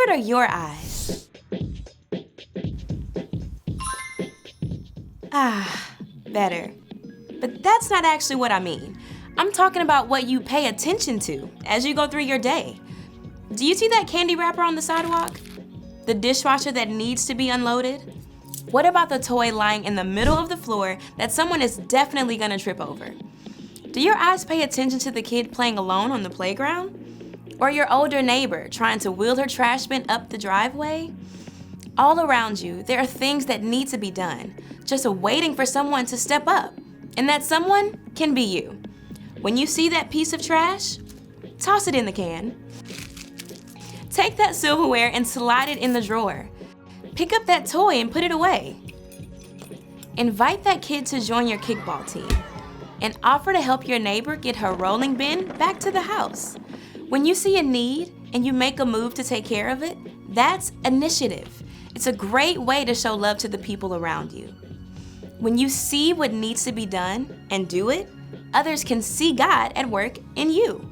good are your eyes? Better. But that's not actually what I mean. I'm talking about what you pay attention to as you go through your day. Do you see that candy wrapper on the sidewalk? The dishwasher that needs to be unloaded? What about the toy lying in the middle of the floor that someone is definitely gonna trip over? Do your eyes pay attention to the kid playing alone on the playground? Or your older neighbor trying to wheel her trash bin up the driveway? All around you, there are things that need to be done, just waiting for someone to step up. And that someone can be you. When you see that piece of trash, toss it in the can. Take that silverware and slide it in the drawer. Pick up that toy and put it away. Invite that kid to join your kickball team and offer to help your neighbor get her rolling bin back to the house. When you see a need and you make a move to take care of it, that's initiative. It's a great way to show love to the people around you. When you see what needs to be done and do it, others can see God at work in you.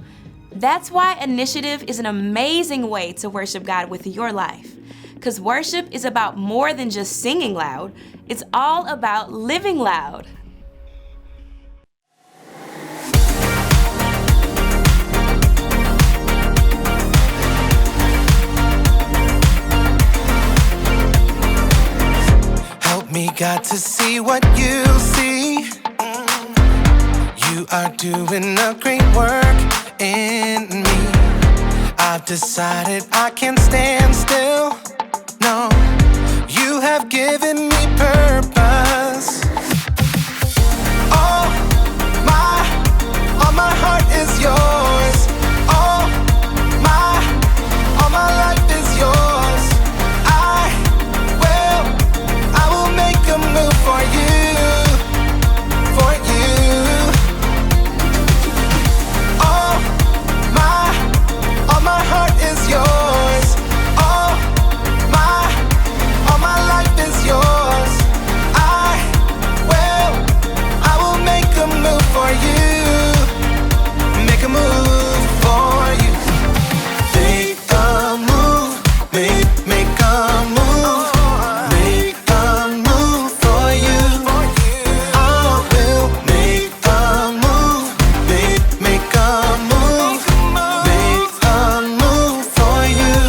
That's why initiative is an amazing way to worship God with your life. Because worship is about more than just singing loud. It's all about living loud. Help me, God, to see what you see. You are doing a great work in me. I've decided I can't stand still. No, you have given me purpose. All my heart is yours. All my life is yours. I will make a move for you, for you. All my heart is yours. All my life is yours. I will make a move for you. Make a move for you. Make a move. Make a move. Make a move for you. I will make a move. Make a move. Make a move for you.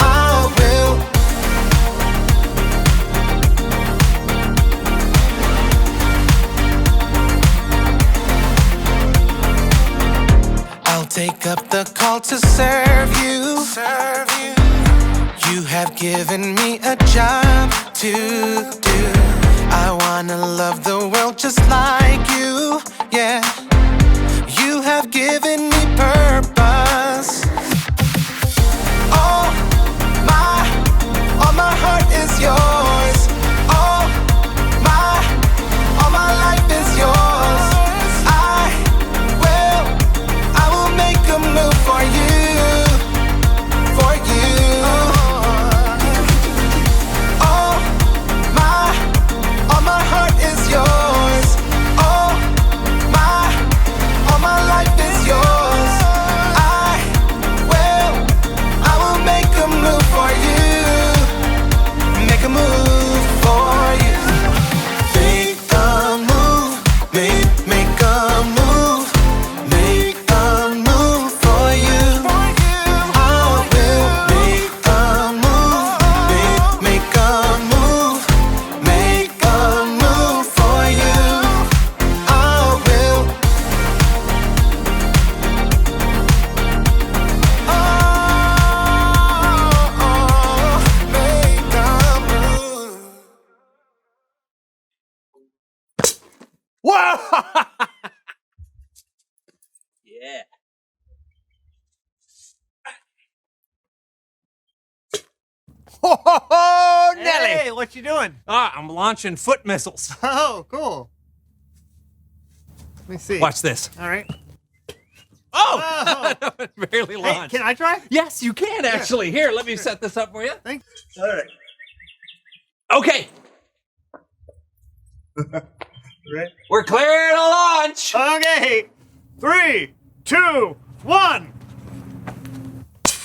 I will. I'll take up the call to serve you. You have given me a job to do. I wanna love the world just like you. Yeah. You have given me purpose. All my heart is yours. All my life is yours. I will make a move for you, for you. All my heart is yours. All my life is yours. I will make a move for you. Make a move for you. Make a move. Make a move. Make a move for you. I will make a move. Make a move. Make a move for you. I will. Make a move. Whoa! Yeah. Oh, Nelly! Hey, what you doing? I'm launching foot missiles. Oh, cool. Let me see. Watch this. All right. Oh! Oh. It barely Hey, launched. can I try? Yes, you can actually. Here, let me set this up for you. Thanks. All right. Okay, Right. we're clear to launch. Okay. 3, 2, 1.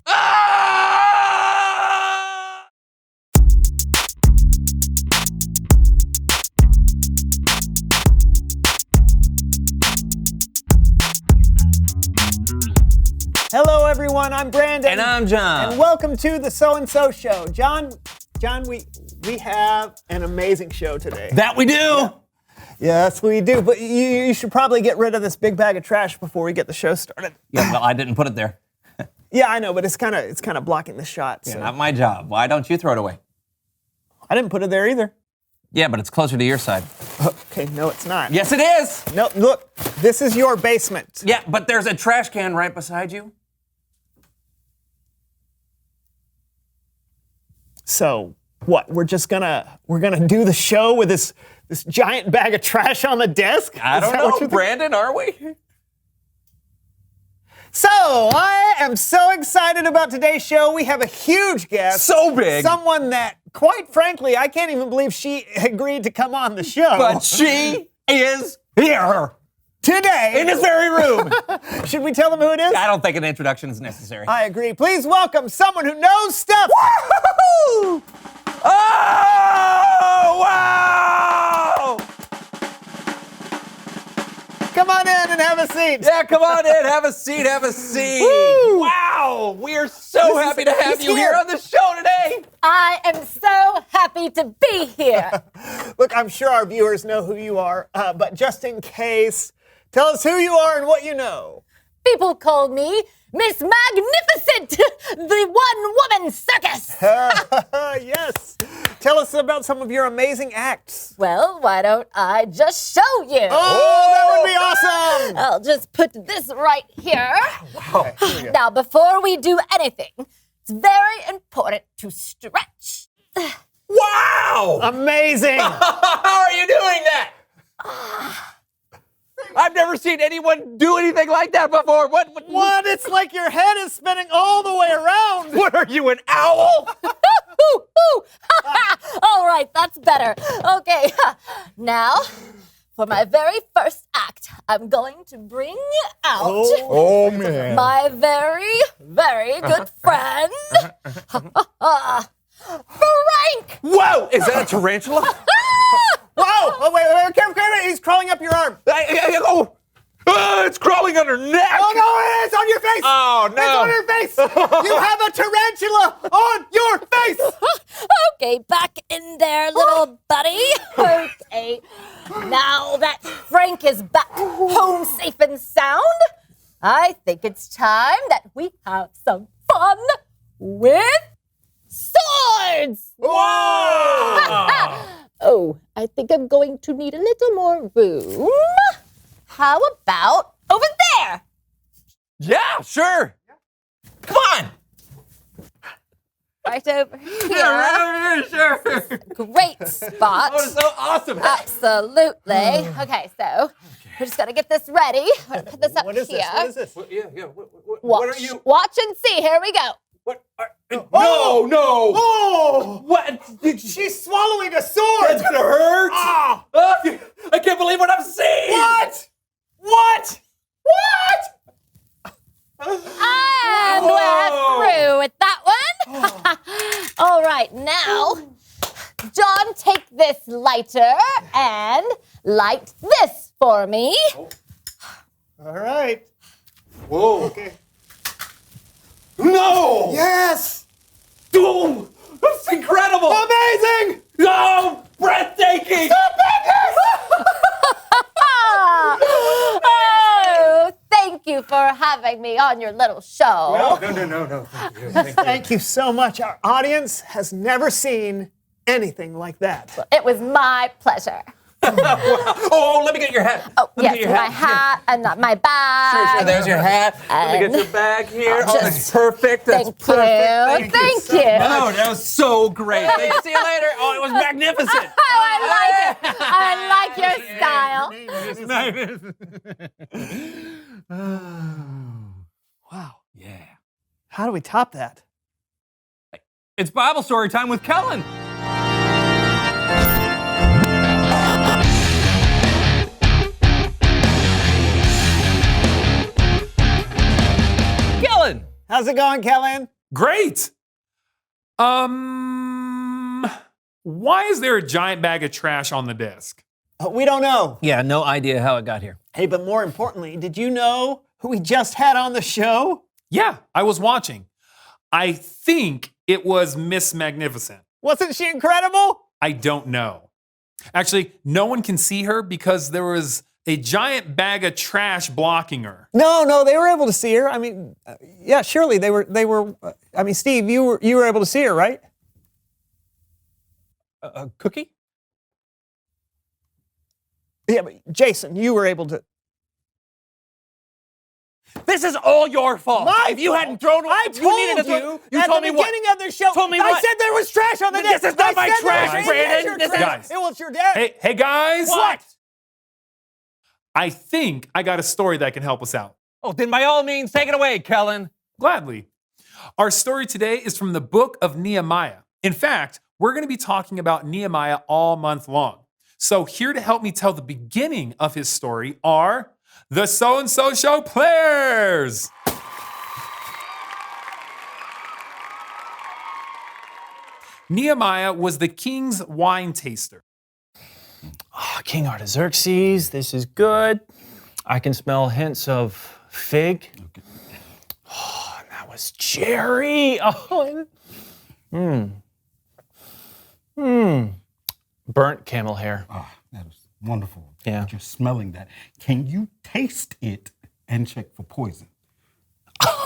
Ah! Hello, everyone. I'm Brandon. And I'm John. And welcome to the So and So Show. John, we have an amazing show today. That we do. Yes, we do. But you should probably get rid of this big bag of trash before we get the show started. Yeah, well, I didn't put it there. Yeah, I know, but it's kind of blocking the shot. So. Yeah, not my job. Why don't you throw it away? I didn't put it there either. Yeah, but it's closer to your side. Okay, no, it's not. Yes, it is. No, look, this is your basement. Yeah, but there's a trash can right beside you. So what? We're gonna do the show with this giant bag of trash on the desk? I Is don't that what know, you think? Brandon, are we? So, I am so excited about today's show. We have a huge guest. So big. Someone that, quite frankly, I can't even believe she agreed to come on the show. But she is here Today. in this very room. Should we tell them who it is? I don't think an introduction is necessary. I agree. Please welcome someone who knows stuff. Woo-hoo-hoo! Oh, wow! Come on in and have a seat. Yeah, come on in. Have a seat. Have a seat. Woo! Wow. We are so happy to have he's you here here. on the show today. I am so happy to be here. Look, I'm sure our viewers know who you are, but just in case, tell us who you are and what you know. People call me Miss Magnificent, the one-woman circus. Yes. Tell us about some of your amazing acts. Well, why don't I just show you? Oh, that would be awesome. I'll just put this right here. Okay, here we go. Now, before we do anything, it's very important to stretch. Wow. Amazing. How are you doing that? I've never seen anyone do anything like that before. What? What? It's like your head is spinning all the way around. What are you, an owl? Ooh, ooh. All right, that's better. Okay, now, for my very first act, I'm going to bring out Oh, man. my very, very good friend, Frank. Whoa! Is that a tarantula? Whoa. Oh, wait. Careful. He's crawling up your arm. It's crawling on her neck. Oh, no, it's on your face. Oh, no. It's on your face. You have a tarantula on your face. Okay, back in there, little buddy. Okay, now that Frank is back home safe and sound, I think it's time that we have some fun with swords. Whoa! Oh, I think I'm going to need a little more room. How about over there? Yeah, sure. Come on. Right over here. Yeah, sure. Great spot. Oh, it's so awesome. Absolutely. Okay, so we're just gonna get this ready. We're gonna put this up What is here. this? What is this? Yeah. Watch, What are you? watch and see. Here we go. What? No, no. Oh, What? she's swallowing a sword. That's gonna hurt. Ah. I can't believe what I'm seeing. What? And we're through with that one. All right, now, John, take this lighter and light this for me. All right. Whoa. Okay. No. Yes. Oh, that's incredible. Amazing. Oh, breathtaking. Oh, thank you for having me on your little show. No. Thank you so much. Our audience has never seen anything like that. It was my pleasure. Oh, let me get your hat. Oh, Let me yes, get your my hat and my bag. Sure, there's your hat. Let me get And- your bag here. Oh, that's Just- perfect. That's Thank perfect. you. Thank you. Oh, that was so great. Thanks. See you later. Oh, it was magnificent. I like it. I like your style. Wow. Yeah. How do we top that? It's Bible story time with Kellen. Kellen. How's it going, Kellen? Great. Why is there a giant bag of trash on the desk? We don't know. Yeah, no idea how it got here. Hey, but more importantly, did you know who we just had on the show? Yeah, I was watching. I think it was Miss Magnificent. Wasn't she incredible? I don't know. Actually, no one can see her because there was a giant bag of trash blocking her. No, they were able to see her. I mean, yeah, surely they were. I mean, Steve, you were able to see her, right? A cookie? Yeah, but Jason, you were able to. This is all your fault. My if you fault? hadn't thrown, I if you needed told to you throw, at told the me what? beginning of the show. Told me I what? said there was trash on the This desk. is not I my said there trash, was Brandon. your This is- trash. Guys. It was your dad. Hey guys. What? I think I got a story that can help us out. Oh, then by all means, take it away, Kellen. Gladly. Our story today is from the book of Nehemiah. In fact, we're going to be talking about Nehemiah all month long. So here to help me tell the beginning of his story are the So-and-So Show players. Nehemiah was the king's wine taster. Oh, King Artaxerxes, this is good. I can smell hints of fig. Oh, and that was cherry. Oh, burnt camel hair. Ah, that is wonderful. Yeah. That you're smelling that. Can you taste it and check for poison?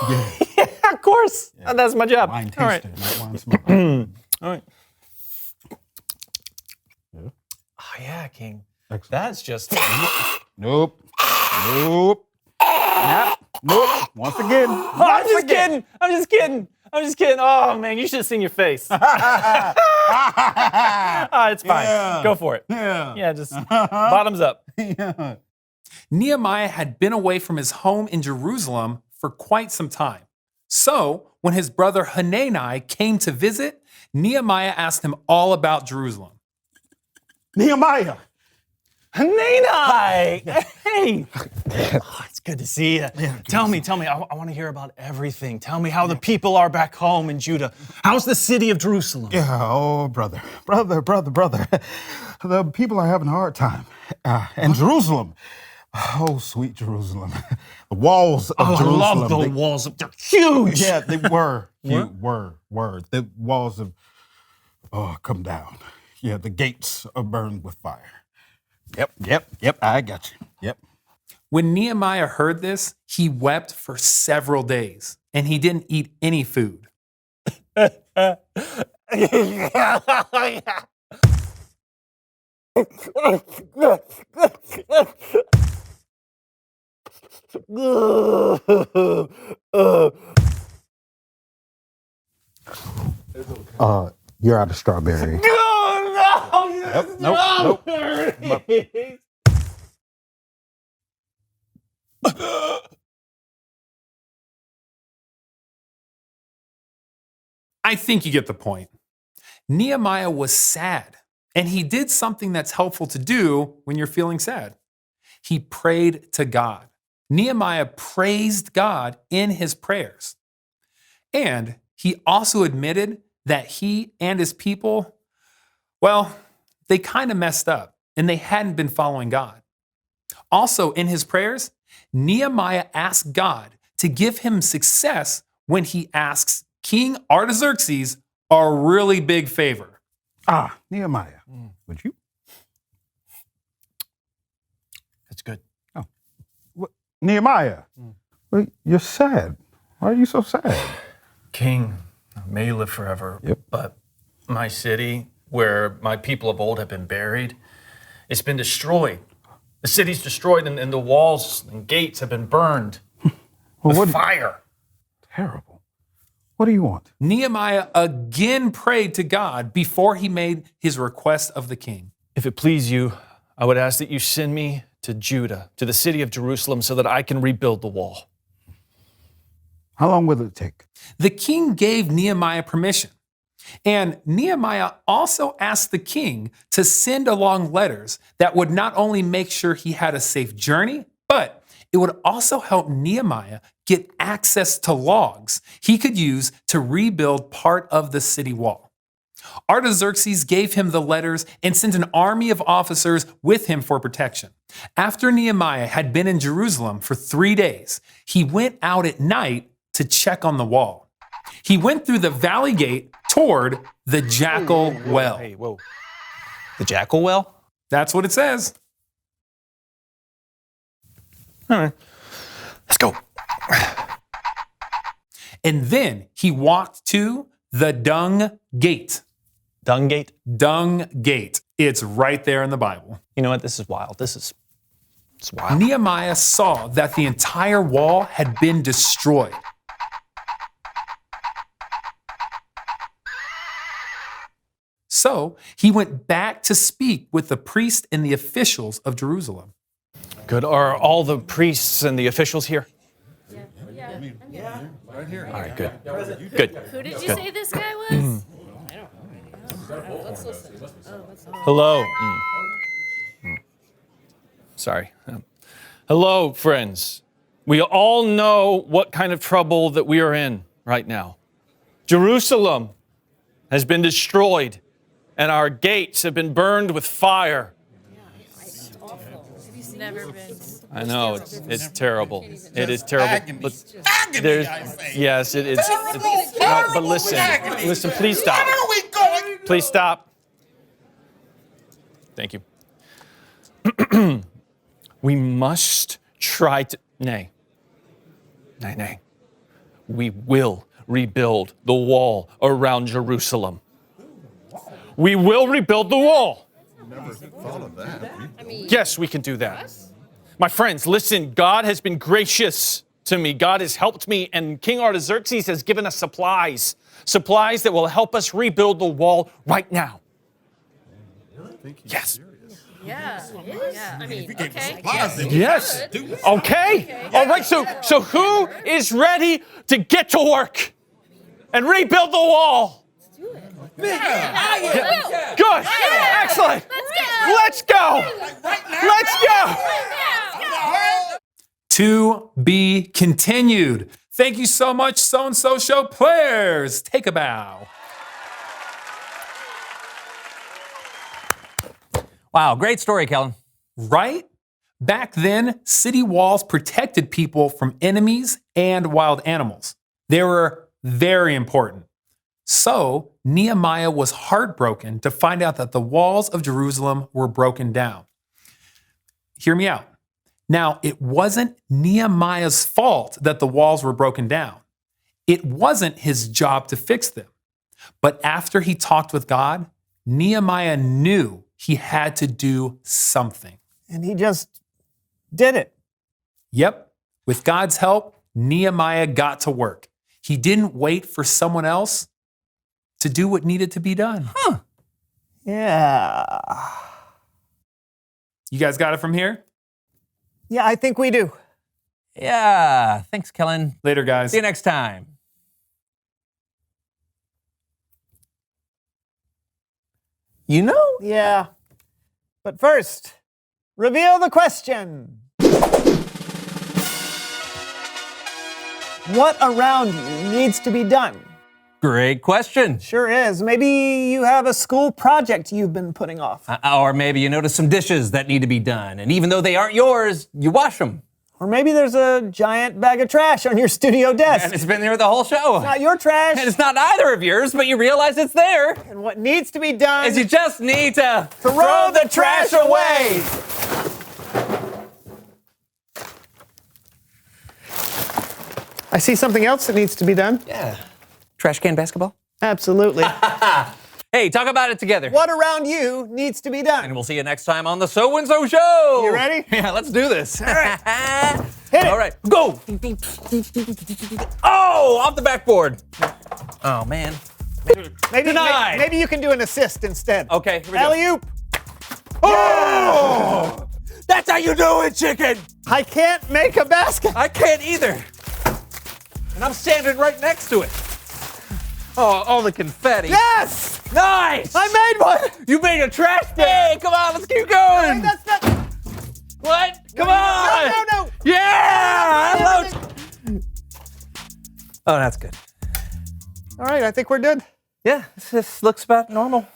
Yeah, of course. That's my job. Wine All right. taster, not wine smoker. All right. Yeah. Oh, yeah, King. Excellent. That's just. Nope. Nope. Nope. Once again. I'm just kidding. I'm just kidding. I'm just kidding. Oh, man, you should have seen your face. It's fine. Yeah. Go for it. Yeah. Yeah, just bottoms up. Yeah. Nehemiah had been away from his home in Jerusalem for quite some time. So, when his brother Hanani came to visit, Nehemiah asked him all about Jerusalem. Nehemiah. Hanani! Hey! Oh, it's good to see you. Tell me. I want to hear about everything. Tell me how the people are back home in Judah. How's the city of Jerusalem? Yeah, oh, brother. The people are having a hard time. And Jerusalem. Oh, sweet Jerusalem. The walls of Oh, I Jerusalem. love the walls. They're huge. Yeah, they were. Were. The walls have come down. Yeah, the gates are burned with fire. Yep, I got you. Yep. When Nehemiah heard this, he wept for several days, and he didn't eat any food. You're out of strawberry. Nope. I think you get the point. Nehemiah was sad, and he did something that's helpful to do when you're feeling sad. He prayed to God. Nehemiah praised God in his prayers. And he also admitted that he and his people, well, they kind of messed up and they hadn't been following God. Also, in his prayers, Nehemiah asked God to give him success when he asks King Artaxerxes a really big favor. Nehemiah, would you? That's good. Nehemiah, well, you're sad. Why are you so sad? King, may you live forever. Yep. But my city, where my people of old have been buried, it's been destroyed. The city's destroyed, and the walls and gates have been burned with fire. Terrible. What do you want? Nehemiah again prayed to God before he made his request of the king. If it please you, I would ask that you send me to Judah, to the city of Jerusalem, so that I can rebuild the wall. How long will it take? The king gave Nehemiah permission. And Nehemiah also asked the king to send along letters that would not only make sure he had a safe journey, but it would also help Nehemiah get access to logs he could use to rebuild part of the city wall. Artaxerxes gave him the letters and sent an army of officers with him for protection. After Nehemiah had been in Jerusalem for 3 days, he went out at night to check on the wall. He went through the valley gate toward the Jackal Well. Hey, whoa. The Jackal Well? That's what it says. All right. Let's go. And then he walked to the Dung Gate. Dung Gate? Dung Gate. It's right there in the Bible. You know what? This is wild. It's wild. Nehemiah saw that the entire wall had been destroyed. So he went back to speak with the priest and the officials of Jerusalem. Good. Are all the priests and the officials here? Yeah. Right here. All right, good. Good. Who did you say this guy was? Hello. Sorry. Hello, friends. We all know what kind of trouble that we are in right now. Jerusalem has been destroyed, and our gates have been burned with fire. It's awful. It's never been. I know, it's terrible. It is terrible. Agony. But Agony, there's, I say. yes, it is. Terrible, But listen, agony. listen, please stop. What are we going? Please stop. Thank you. We must try to, nay. We will rebuild the wall around Jerusalem. We will rebuild the wall. Never thought of that. Yes, we can do that. My friends, listen, God has been gracious to me. God has helped me, and King Artaxerxes has given us supplies that will help us rebuild the wall right now. Yes. Yeah. I mean, okay. Yes. Okay. All right. So who is ready to get to work and rebuild the wall? Yeah. Good. Excellent. Let's go. Let's go. To be continued. Thank you so much, So-and-So Show players. Take a bow. Wow, great story, Kellen. Right? Back then, city walls protected people from enemies and wild animals. They were very important. So, Nehemiah was heartbroken to find out that the walls of Jerusalem were broken down. Hear me out. Now, it wasn't Nehemiah's fault that the walls were broken down. It wasn't his job to fix them. But after he talked with God, Nehemiah knew he had to do something. And he just did it. Yep. With God's help, Nehemiah got to work. He didn't wait for someone else to do what needed to be done. Yeah. You guys got it from here? Yeah, I think we do. Yeah, thanks, Kellen. Later, guys. See you next time. You know? Yeah. But first, reveal the question. What around you needs to be done? Great question. Sure is. Maybe you have a school project you've been putting off. Or maybe you notice some dishes that need to be done, and even though they aren't yours, you wash them. Or maybe there's a giant bag of trash on your studio desk. And it's been there the whole show. Not your trash. And it's not either of yours, but you realize it's there. And what needs to be done Is you just need to throw the trash away. I see something else that needs to be done. Yeah. Trash can basketball? Absolutely. Hey, talk about it together. What around you needs to be done? And we'll see you next time on the So-and-So Show. You ready? Yeah, let's do this. All right. Hit it. All right, go. Oh, off the backboard. Oh, man. Maybe, Denied. maybe you can do an assist instead. Okay, here we go. Alley-oop. Oh! That's how you do it, chicken. I can't make a basket. I can't either. And I'm standing right next to it. Oh, all the confetti. Yes! Nice! I made one! You made a trash can! Hey, come on, let's keep going! That's not... What? Come on! No. Yeah! I love... Oh, that's good. All right, I think we're good. Yeah, this looks about normal.